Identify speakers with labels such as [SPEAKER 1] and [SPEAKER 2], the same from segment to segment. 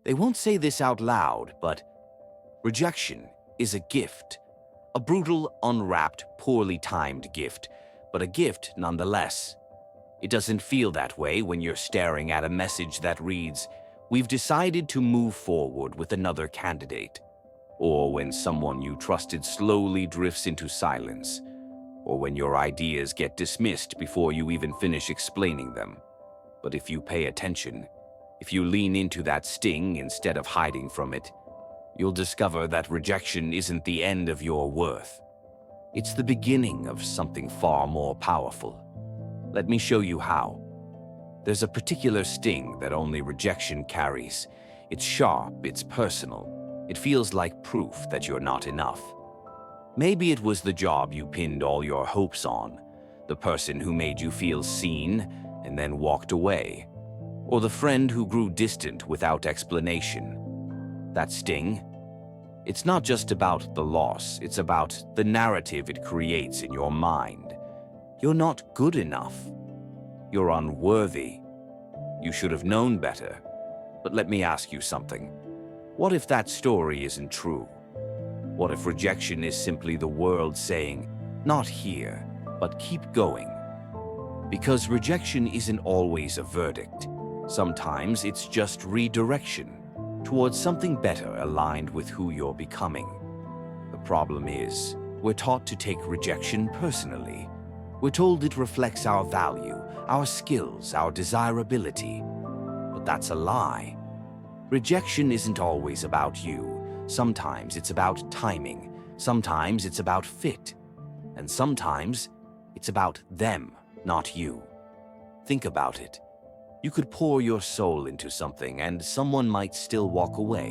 [SPEAKER 1] They won't say this out loud, but rejection is a gift. A brutal, unwrapped, poorly timed gift, but a gift nonetheless. It doesn't feel that way when you're staring at a message that reads, "We've decided to move forward with another candidate." Or when someone you trusted slowly drifts into silence. Or when your ideas get dismissed before you even finish explaining them. But if you pay attention, if you lean into that sting instead of hiding from it, you'll discover that rejection isn't the end of your worth. It's the beginning of something far more powerful. Let me show you how. There's a particular sting that only rejection carries. It's sharp, it's personal. It feels like proof that you're not enough. Maybe it was the job you pinned all your hopes on, the person who made you feel seen and then walked away, or the friend who grew distant without explanation. That sting, it's not just about the loss, it's about the narrative it creates in your mind. You're not good enough. You're unworthy. You should have known better. But let me ask you something. What if that story isn't true? What if rejection is simply the world saying, "Not here, but keep going"? Because rejection isn't always a verdict. Sometimes it's just redirection towards something better aligned with who you're becoming. The problem is, we're taught to take rejection personally. We're told it reflects our value, our skills, our desirability. But that's a lie. Rejection isn't always about you. Sometimes it's about timing. Sometimes it's about fit. And sometimes it's about them, not you. Think about it. You could pour your soul into something and someone might still walk away.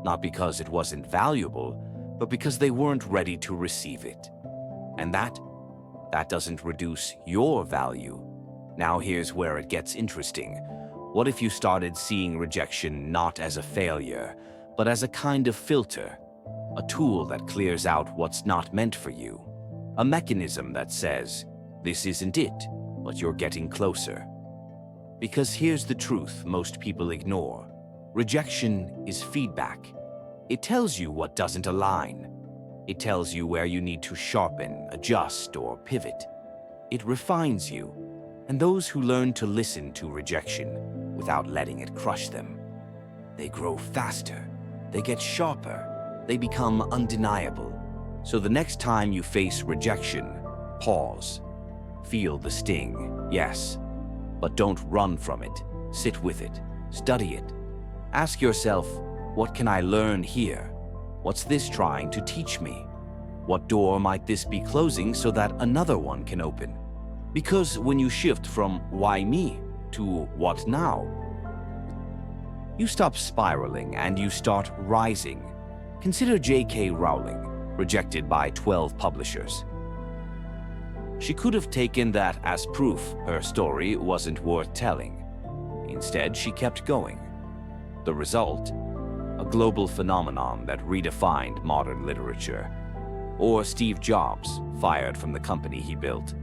[SPEAKER 1] Not because it wasn't valuable, but because they weren't ready to receive it. And that doesn't reduce your value. Now here's where it gets interesting. What if you started seeing rejection not as a failure, but as a kind of filter? A tool that clears out what's not meant for you. A mechanism that says, "This isn't it, but you're getting closer." Because here's the truth most people ignore. Rejection is feedback. It tells you what doesn't align. It tells you where you need to sharpen, adjust, or pivot. It refines you. And those who learn to listen to rejection without letting it crush them, they grow faster, they get sharper, they become undeniable. So the next time you face rejection, pause. Feel the sting, yes, but don't run from it. Sit with it, study it. Ask yourself, what can I learn here? What's this trying to teach me? What door might this be closing so that another one can open? Because when you shift from "why me" to "what now," you stop spiraling and you start rising. Consider J.K. Rowling, rejected by 12 publishers. She could have taken that as proof her story wasn't worth telling. Instead, she kept going. The result? A global phenomenon that redefined modern literature. Or Steve Jobs, fired from the company he built.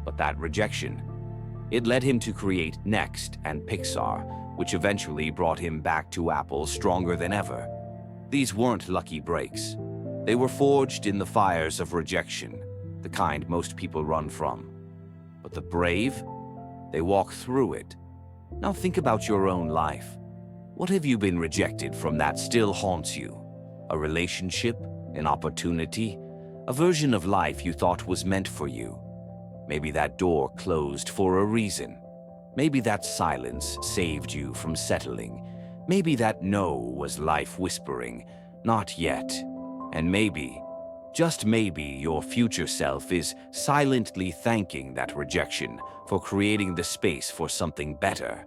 [SPEAKER 1] But that rejection, it led him to create Next and Pixar, which eventually brought him back to Apple stronger than ever. These weren't lucky breaks. They were forged in the fires of rejection, the kind most people run from. But the brave, they walk through it. Now think about your own life. What have you been rejected from that still haunts you? A relationship? An opportunity? A version of life you thought was meant for you? Maybe that door closed for a reason. Maybe that silence saved you from settling. Maybe that no was life whispering, "Not yet." And maybe, just maybe, your future self is silently thanking that rejection for creating the space for something better.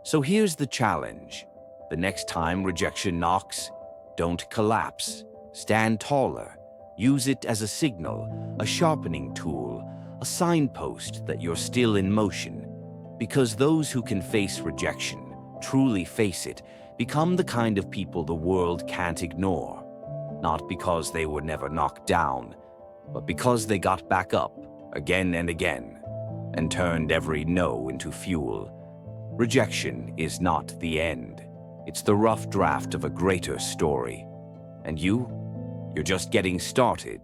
[SPEAKER 1] So here's the challenge. The next time rejection knocks, don't collapse. Stand taller. Use it as a signal, a sharpening tool, a signpost that you're still in motion. Because those who can face rejection, truly face it, become the kind of people the world can't ignore. Not because they were never knocked down, but because they got back up again and again and turned every no into fuel. Rejection is not the end. It's the rough draft of a greater story. And you're just getting started.